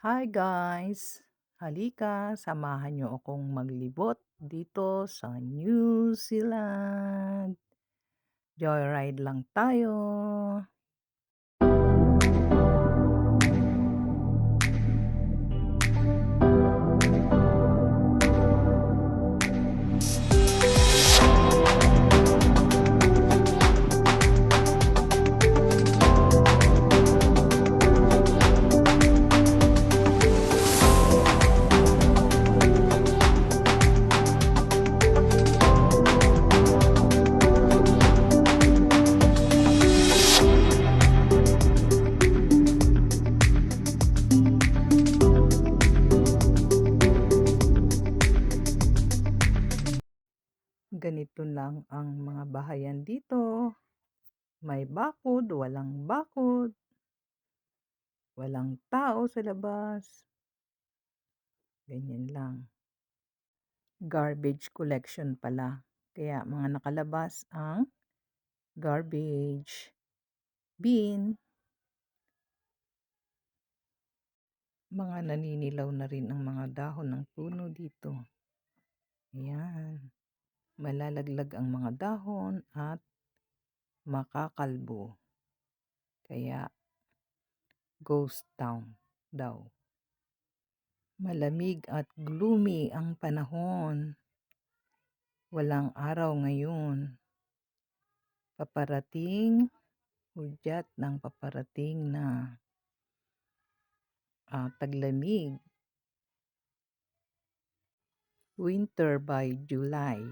Hi guys! Halika, samahan niyo akong maglibot dito sa New Zealand. Joyride lang tayo. Ganito lang ang mga bahayan dito. May bakod, walang bakod. Walang tao sa labas. Ganyan lang. Garbage collection pala. Kaya mga nakalabas ang garbage bin. Mga naninilaw na rin ang mga dahon ng puno dito. Ayan. Malalaglag ang mga dahon at makakalbo. Kaya ghost town daw. Malamig at gloomy ang panahon. Walang araw ngayon. Paparating, hudyat ng paparating na taglamig. Winter by July.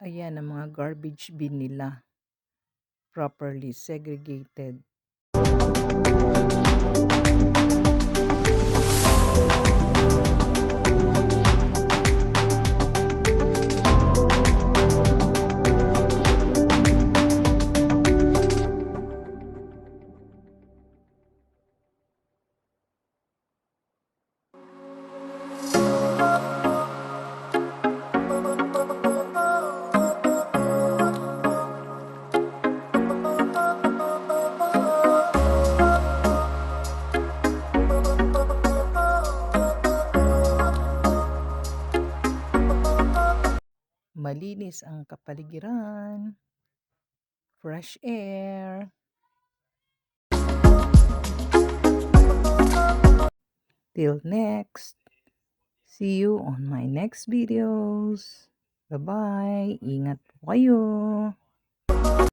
Ayan ang mga garbage bin nila. Properly segregated. Malinis ang kapaligiran. Fresh air. Till next. See you on my next videos. Bye-bye. Ingat po kayo.